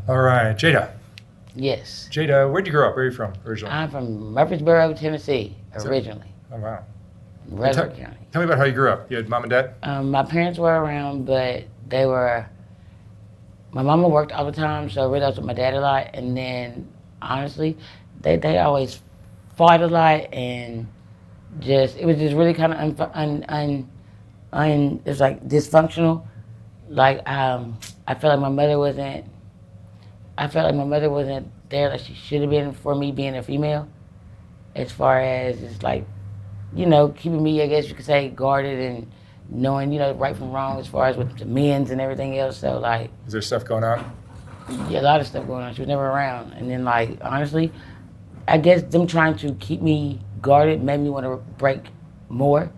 All right, Jada. Yes. Jada, where'd you grow up? Where are you from originally? I'm from Murfreesboro, Tennessee, So- originally. oh, wow. And Rutherford County. tell me about how you grew up. You had mom and dad? My parents were around, but my mama worked all the time, so I really was with my dad a lot. And then, honestly, they always fought a lot and it was just really kind of it was like dysfunctional. Like, I felt like my mother wasn't, I felt like my mother wasn't there like she should have been for me being a female. As far as it's like, keeping me, I guess you could say, guarded and knowing, right from wrong as far as with the men's and everything else. So, like, Is there stuff going on? yeah, a lot of stuff going on. She was never around. And then, like, honestly, I guess them trying to keep me guarded made me want to break more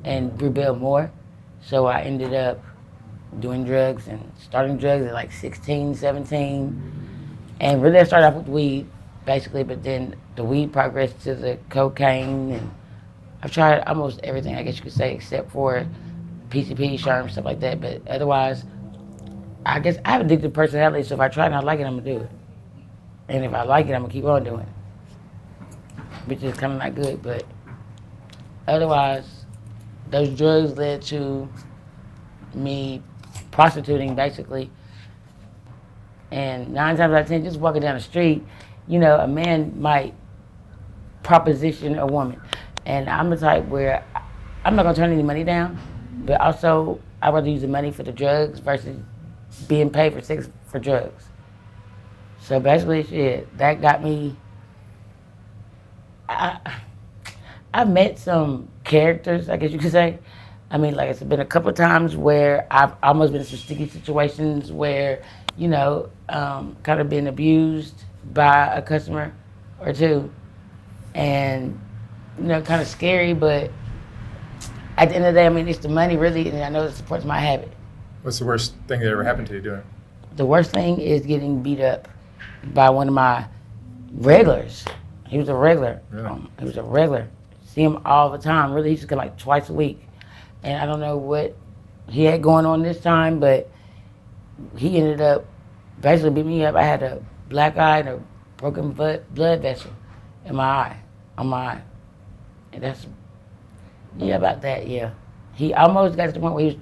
and rebel more. So I ended up doing drugs and starting drugs at like 16, 17. And really, I started off with weed, basically, but then the weed progressed to the cocaine. And I've tried almost everything, I guess you could say, except for PCP, Sherm, stuff like that. But otherwise, I guess I have a addictive personality, so if I try and I like it, I'm going to do it. And if I like it, I'm going to keep on doing it, which is kind of not good. But otherwise, those drugs led to me prostituting, basically. And 9 times out of 10, just walking down the street, a man might proposition a woman. And I'm the type where I'm not going to turn any money down, but also I'd rather use the money for the drugs versus being paid for sex for drugs. So basically, shit, that got me. I've met some characters, I guess you could say. I mean, like, it's been a couple of times where I've almost been in some sticky situations where, kind of been abused by a customer or two. And, kind of scary, but at the end of the day, I mean, it's the money really, and I know it supports my habit. What's the worst thing that ever happened to you doing it? The worst thing is getting beat up by one of my regulars. He was a regular. Really? He was a regular. See him all the time. Really, he used to come like twice a week. And I don't know what he had going on this time, but he ended up basically beating me up. I had a black eye and a broken blood vessel in my eye, on my eye. And that's, yeah, about that, yeah. He almost got to the point where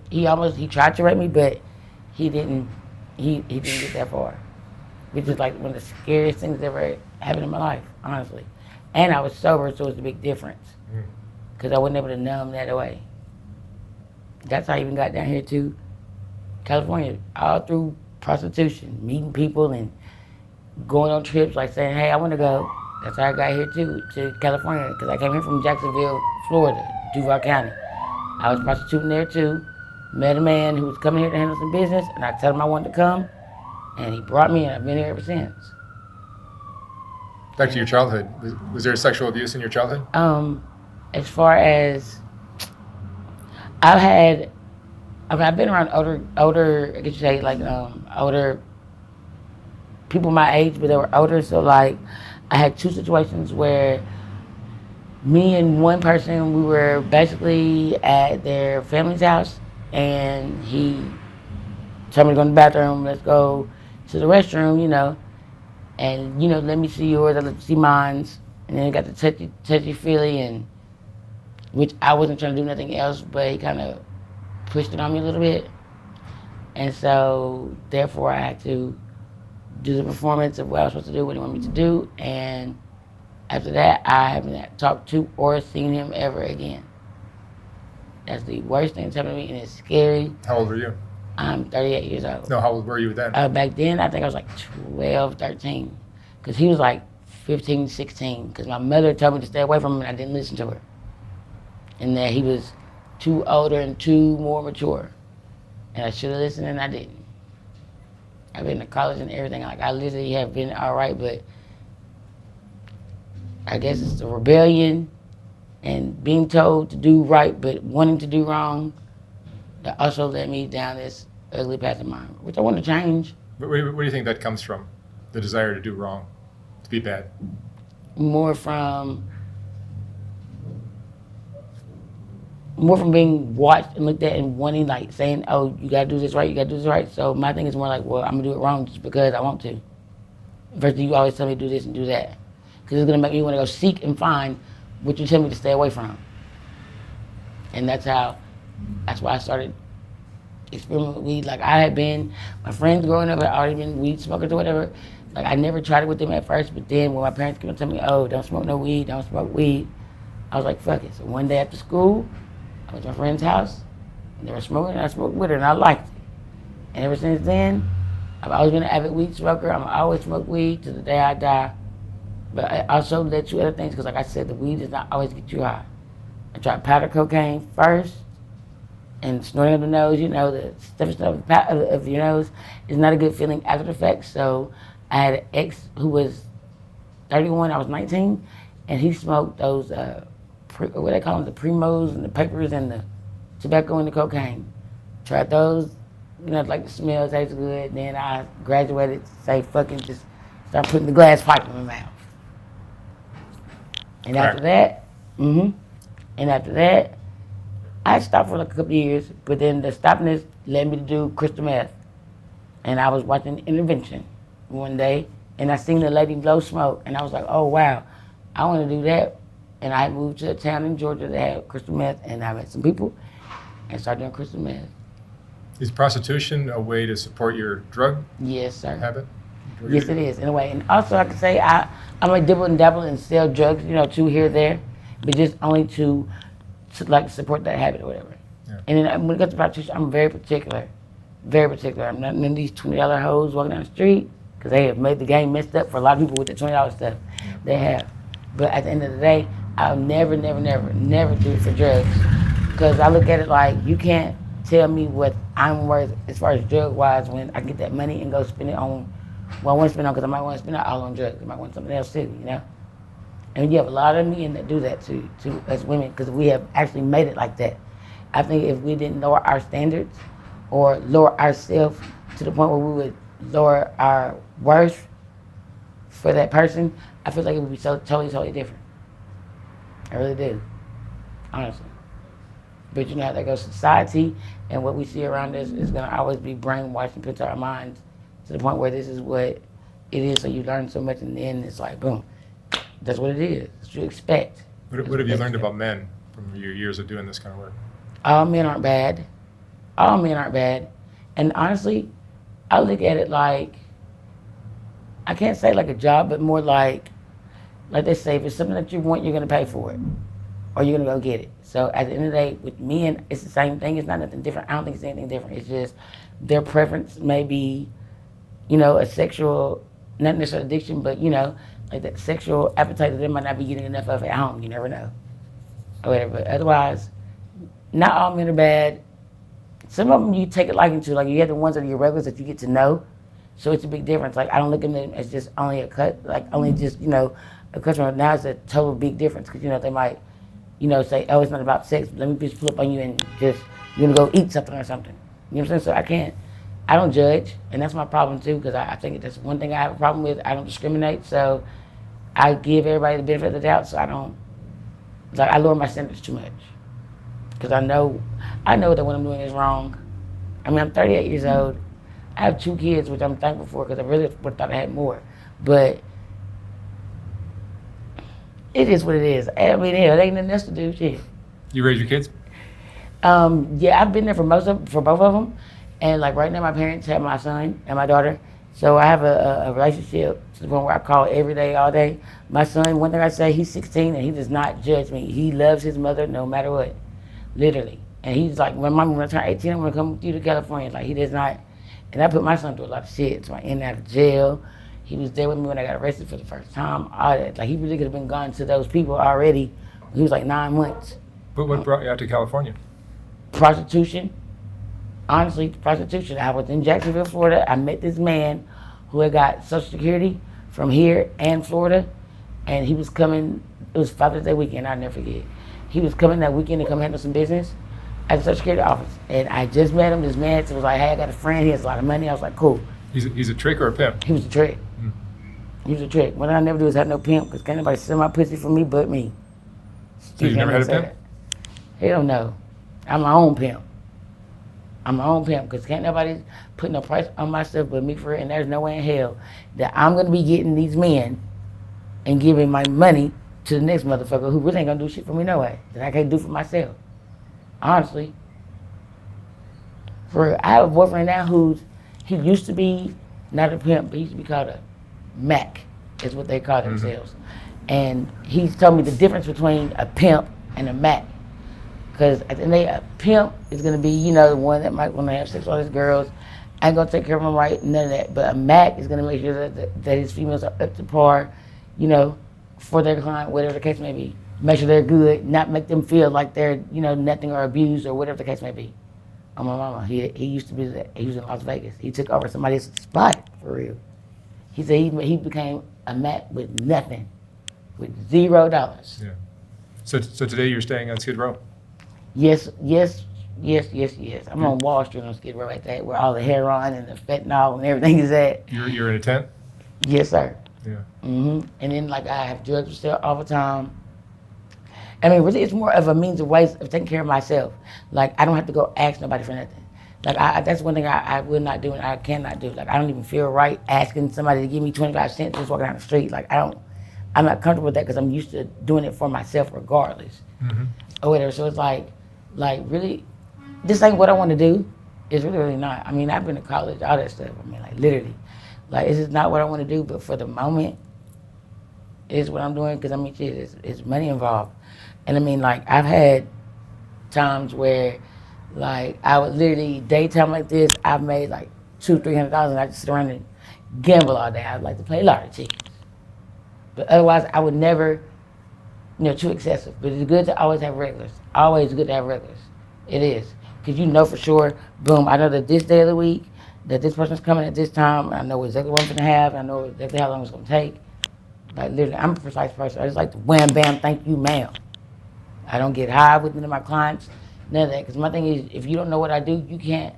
he tried to rape me, but he didn't get that far. Which is like one of the scariest things that ever happened in my life, honestly. And I was sober, so it's a big difference. Because I wasn't able to numb that away. That's how I even got down here to California, all through prostitution, meeting people and going on trips, like saying, hey, I want to go. That's how I got here too, to California, because I came here from Jacksonville, Florida, Duval County. I was prostituting there too. Met a man who was coming here to handle some business, and I told him I wanted to come, and he brought me, and I've been here ever since. Back to your childhood. Was there sexual abuse in your childhood? As far as I've been around older, I guess you say, like, older people my age, but they were older. So, like, I had 2 situations where me and one person, we were basically at their family's house, and he told me to go in the bathroom, let's go to the restroom, and, let me see yours, I let you see mine. And then it got the touchy-feely, and which I wasn't trying to do nothing else, but he kind of pushed it on me a little bit. And so, therefore, I had to do the performance of what I was supposed to do, what he wanted me to do. And after that, I haven't talked to or seen him ever again. That's the worst thing that's happened to me, and it's scary. How old were you? I'm 38 years old. No, how old were you then? Back then, I think I was like 12, 13. Because he was like 15, 16. Because my mother told me to stay away from him, and I didn't listen to her. And that he was too older and too more mature. And I should have listened, and I didn't. I've been to college and everything. Like, I literally have been all right, but I guess it's the rebellion and being told to do right but wanting to do wrong that also led me down this ugly path of mine, which I want to change. But where do you think that comes from? The desire to do wrong, to be bad? More from more from being watched and looked at and wanting, like, saying, oh, you gotta do this right, you gotta do this right. So my thing is more like, well, I'm gonna do it wrong just because I want to. Versus you always tell me to do this and do that. Because it's gonna make me wanna go seek and find what you tell me to stay away from. And that's why I started experimenting with weed. Like, I had been, my friends growing up had already been weed smokers or whatever. Like, I never tried it with them at first, but then when my parents came and tell me, oh, don't smoke no weed, don't smoke weed, I was like, fuck it. So one day after school, I went to my friend's house, and they were smoking, and I smoked with her, and I liked it. And ever since then, I've always been an avid weed smoker. I'm always smoke weed to the day I die. But I also let you other things, because like I said, the weed does not always get you high. I tried powder cocaine first, and snorting up the nose, you know, the stuff of your nose is not a good feeling after the fact. So I had an ex who was 31, I was 19, and he smoked those, what they call them, the Primos and the papers and the tobacco and the cocaine. Tried those, you know, like the smell tastes good. Then I graduated to say, fucking just start putting the glass pipe in my mouth. And after that, and after that, I stopped for like a couple of years, but then the stoppiness led me to do crystal meth. And I was watching Intervention one day, and I seen the lady blow smoke, and I was like, oh wow, I want to do that. And I moved to a town in Georgia that had crystal meth, and I met some people and started doing crystal meth. Is prostitution a way to support your drug Yes, sir. habit? Yes, it is, in a way. And also, I can say I'm a dibble and dabble and sell drugs, you know, too here, there, but just only to like support that habit or whatever. Yeah. And then when it comes to prostitution, I'm very particular. Very particular. I'm not none of these $20 hoes walking down the street, because they have made the game messed up for a lot of people with the $20 stuff. Yeah. They have. But at the end of the day, I'll never do it for drugs. Because I look at it like, you can't tell me what I'm worth as far as drug-wise when I get that money and go spend it on what I want to spend on, because I might want to spend it all on drugs. I might want something else too, you know? And you have a lot of men that do that to us women, because we have actually made it like that. I think if we didn't lower our standards or lower ourselves to the point where we would lower our worth for that person, I feel like it would be so totally different. I really do, honestly. But you know how that goes. Society and what we see around us is going to always be brainwashed and put to our minds to the point where this is what it is. So you learn so much, and then it's like, boom, that's what it is. That's what you expect. What have you learned about men from your years of doing this kind of work? All men aren't bad. All men aren't bad. And honestly, I look at it like, I can't say like a job, but more like they say, if it's something that you want, you're going to pay for it. Or you're going to go get it. So at the end of the day, with men, it's the same thing. It's not nothing different. I don't think it's anything different. It's just their preference may be, you know, a sexual, not necessarily addiction, but, you know, like that sexual appetite that they might not be getting enough of at home. You never know. Or whatever. But otherwise, not all men are bad. Some of them you take a liking to. Like, you have the ones that are your regulars that you get to know. So it's a big difference. Like, I don't look at them as just only a cut, like only just, you know, a customer. Now it's a total big difference, because, you know, they might, you know, say, oh, it's not about sex. Let me just pull up on you and just, you're going to go eat something or something. You know what I'm saying? So I don't judge. And that's my problem too, because I think that's one thing I have a problem with. I don't discriminate. So I give everybody the benefit of the doubt. So I lower my standards too much. Because I know that what I'm doing is wrong. I mean, I'm 38 years old. I have 2 kids, which I'm thankful for, because I really would have thought I had more. But it is what it is. I mean, hell, there ain't nothing else to do. Shit. You raise your kids? Yeah, I've been there for both of them. And like right now, my parents have my son and my daughter. So I have a relationship to the point where I call every day, all day. My son, one thing I say, he's 16 and he does not judge me. He loves his mother no matter what, literally. And he's like, when I turn 18, I'm gonna come with you to California. Like, he does not. And I put my son through a lot of shit. So I in and out of jail. He was there with me when I got arrested for the first time. All that. Like, he really could have been gone to those people already. He was like 9 months. But what brought you out to California? Prostitution. Honestly, prostitution. I was in Jacksonville, Florida. I met this man who had got Social Security from here and Florida. And he was coming, it was Father's Day weekend, I'll never forget. He was coming that weekend to come handle some business at the Social Security office. And I just met him. This man was like, hey, I got a friend. He has a lot of money. I was like, cool. He's a trick or a pimp? He was a trick. He was a trick. What I never do is have no pimp, because can't nobody sell my pussy for me but me. So you never had a pimp? Hell no. I'm my own pimp. I'm my own pimp because can't nobody put no price on myself but me for it. And there's no way in hell that I'm gonna be getting these men and giving my money to the next motherfucker who really ain't gonna do shit for me no way that I can't do for myself. Honestly, for real. I have a boyfriend now he used to be not a pimp, but he used to be called a Mac, is what they call themselves. And he's told me the difference between a pimp and a Mac. Because at the end of the day, a pimp is going to be, you know, the one that might want to have sex with all his girls, ain't going to take care of them right, none of that. But a Mac is going to make sure that his females are up to par, you know, for their client, whatever the case may be. Make sure they're good, not make them feel like they're, you know, nothing or abused or whatever the case may be. Oh, my mama, he used to be that. He was in Las Vegas. He took over somebody's spot, for real. He said he became a Mac with nothing, with $0. Yeah. So today you're staying on Skid Row? Yes. I'm on Wall Street on Skid Row at that, where all the heroin and the fentanyl and everything is at. You're in a tent? Yes, sir. Yeah. And then like I have drugs for sale all the time. I mean, really, it's more of a means of ways of taking care of myself. Like I don't have to go ask nobody for nothing. Like that's one thing I will not do and I cannot do. Like I don't even feel right asking somebody to give me 25 cents just walking down the street. Like I'm not comfortable with that because I'm used to doing it for myself regardless. Or whatever. So it's like really, this ain't what I want to do. It's really not. I mean, I've been to college, all that stuff. I mean, like literally, like it's just not what I want to do. But for the moment, it's what I'm doing because I mean, shit, it's money involved. And I mean, like I've had times where, like I would literally daytime like this, I've made like $200-300, and I just sit around and gamble all day. I'd like to play lottery tickets, but otherwise, I would never. You know, too excessive. But it's good to always have regulars. Always good to have regulars. It is. Because you know for sure, boom, I know that this day of the week, that this person's coming at this time. I know exactly what I'm going to have. I know exactly how long it's going to take. Like, literally, I'm a precise person. I just like to wham, bam, thank you, ma'am. I don't get high with any of my clients. None of that. Because my thing is, if you don't know what I do, you can't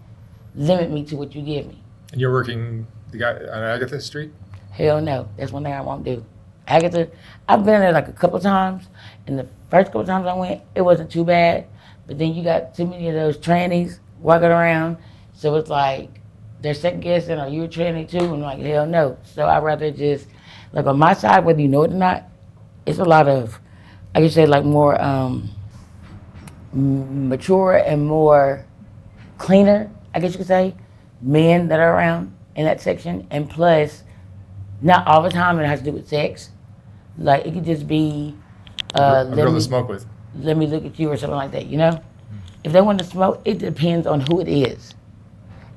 limit me to what you give me. And you're working the guy on Agatha Street? Hell no. That's one thing I won't do. Agatha, I've been there like a couple times, and the first couple times I went, it wasn't too bad, but then you got too many of those trannies walking around, so it's like, they're second guessing, are you a tranny too? And I'm like, hell no. So I'd rather just, like on my side, whether you know it or not, it's a lot of, I could say like more mature and more cleaner, I guess you could say, men that are around in that section, and plus, not all the time it has to do with sex. Like, it could just be, a girl to smoke with. Let me look at you or something like that, you know? If they want to smoke, it depends on who it is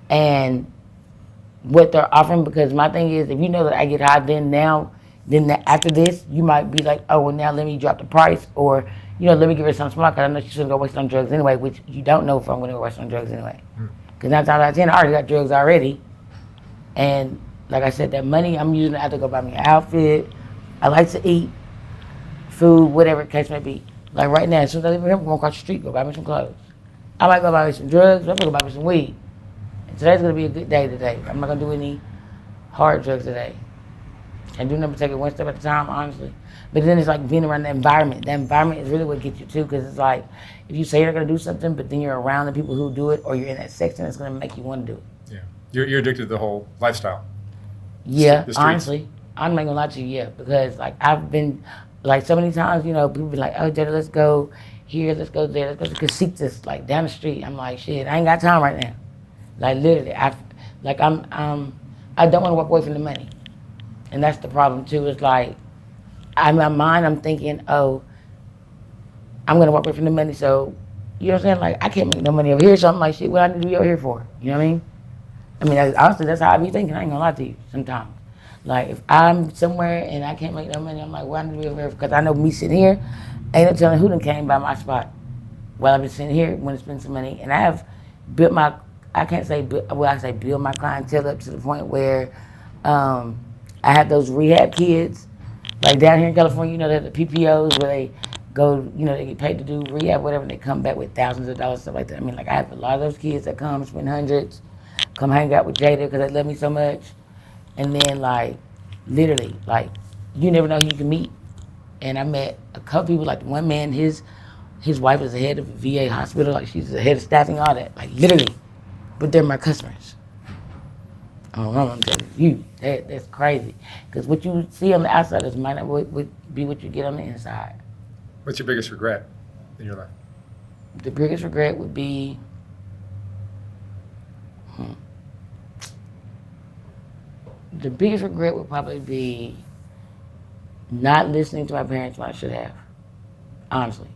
and what they're offering, because my thing is, if you know that I get high, after this, you might be like, oh, well, now let me drop the price, or, you know, let me give her some smoke, because I know she's going to go waste on drugs anyway, which you don't know if I'm going to go waste on drugs anyway. Because 9 times out of 10, I already got drugs already. And like I said, that money I'm using, I have to go buy me an outfit. I like to eat food, whatever the case may be. Like right now, as soon as I leave here, I'm going across the street, go buy me some clothes. I might go buy me some drugs, I'm going to buy me some weed. And today's going to be a good day today. I'm not going to do any hard drugs today. And do nothing but take it one step at a time, honestly. But then it's like being around the environment. The environment is really what gets you too, because it's like, if you say you're going to do something, but then you're around the people who do it, or you're in that section, it's going to make you want to do it. Yeah. You're addicted to the whole lifestyle. Yeah, honestly. I'm not gonna lie to you, yeah, because like I've been, like so many times, you know, people be like, oh, Jada, let's go here, let's go there, let's go to Casitas, like down the street. I'm like, shit, I ain't got time right now. Like literally, I don't want to walk away from the money, and that's the problem too. It's like, in my mind, I'm thinking, oh, I'm gonna walk away from the money, so you know what I'm saying? Like I can't make no money over here, so I'm like, shit, what I need to be over here for? You know what I mean? I mean, honestly, that's how I be thinking. I ain't gonna lie to you sometimes. Like, if I'm somewhere and I can't make no money, I'm like, well, I need to be over here, because I know me sitting here, ain't no telling who done came by my spot while I've been sitting here when to spend some money. And I have built my, I can't say, I say build my clientele up to the point where I have those rehab kids, like down here in California, you know, they have the PPOs where they go, you know, they get paid to do rehab, whatever, and they come back with thousands of dollars, stuff like that. I mean, like, I have a lot of those kids that come, spend hundreds, come hang out with Jada because they love me so much. And then, like, literally, like, you never know who you can meet. And I met a couple people, like one man, his His wife is the head of a VA hospital. Like, she's the head of staffing, all that. Like, literally. But they're my customers. I'm telling you, that's crazy. Because what you see on the outside is might not would be what you get on the inside. What's your biggest regret in your life? The biggest regret would be, the biggest regret would probably be not listening to my parents when I should have, honestly.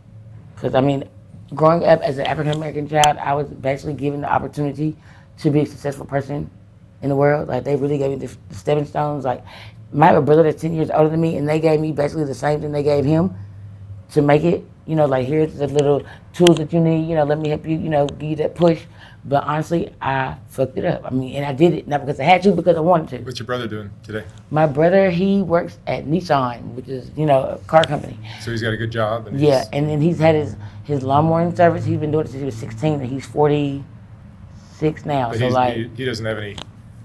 Because, I mean, growing up as an African-American child, I was basically given the opportunity to be a successful person in the world. Like, they really gave me the stepping stones. Like, I have a brother that's 10 years older than me, and they gave me basically the same thing they gave him to make it. You know, like, here's the little tools that you need, you know, let me help you, you know, give you that push. But honestly, I fucked it up. I mean, and I did it, not because I had to, because I wanted to. What's your brother doing today? My brother, he works at Nissan, which is, you know, a car company. So he's got a good job? And Yeah, and then he's had his lawn mowing service. He's been doing it since he was 16, and he's 46 now. But so, like, he doesn't have any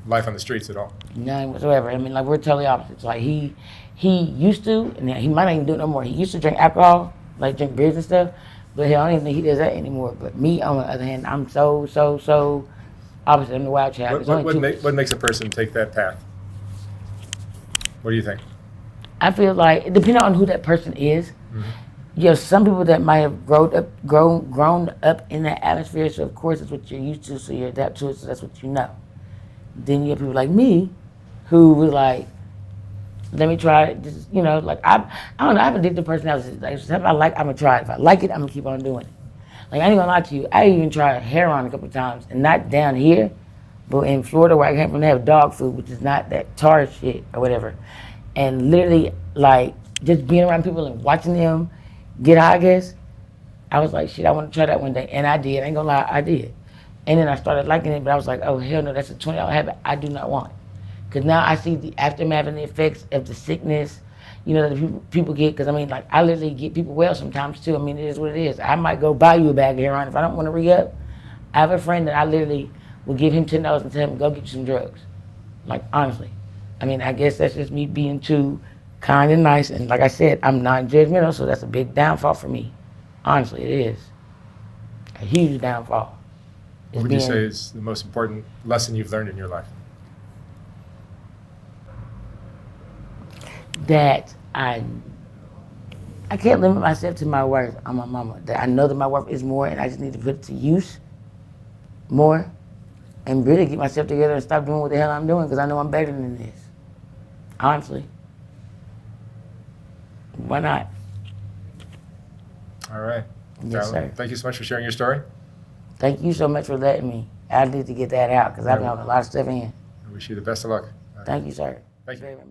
life on the streets at all? None whatsoever. I mean, like, we're totally opposites. Like, he used to, and he might not even do it no more. He used to drink alcohol, like drink beers and stuff, but hell, I don't even think he does that anymore. But me, on the other hand, I'm so opposite. I'm the wild child. What makes a person take that path? What do you think? I feel like, depending on who that person is, you have some people that might have grown up in that atmosphere, so of course it's what you're used to, so you adapt to it, so that's what you know. Then you have people like me, who was like, let me try it. Just, you know, like, I don't know, I have a addictive personality. Like, if I like, I'm gonna try it. If I like it, I'm gonna keep on doing it. Like, I ain't gonna lie to you, I even tried heroin a couple of times, and not down here, but in Florida where I came from, they have dog food, which is not that tar shit or whatever. And literally, like, just being around people and watching them get high, I guess, I was like, shit, I want to try that one day. And I did. I ain't gonna lie, I did. And then I started liking it, but I was like, oh, hell no, that's a $20 habit I do not want. Because now I see the aftermath and the effects of the sickness, you know, that people get. Because, I mean, like, I literally get people well sometimes, too. I mean, it is what it is. I might go buy you a bag of heroin if I don't want to re-up. I have a friend that I literally will give him $10 and tell him, go get you some drugs. Like, honestly. I mean, I guess that's just me being too kind and nice. And like I said, I'm non-judgmental, so that's a big downfall for me. Honestly, it is. A huge downfall. What would you say is the most important lesson you've learned in your life? That I can't limit myself to my worth on my mama. That I know that my worth is more, and I just need to put it to use more and really get myself together and stop doing what the hell I'm doing, because I know I'm better than this. Honestly. Why not? All right. Yes, sir. Thank you so much for sharing your story. Thank you so much for letting me. I need to get that out, because I've been having a lot of stuff in. I wish you the best of luck. Thank you, sir. Thank you. Very much.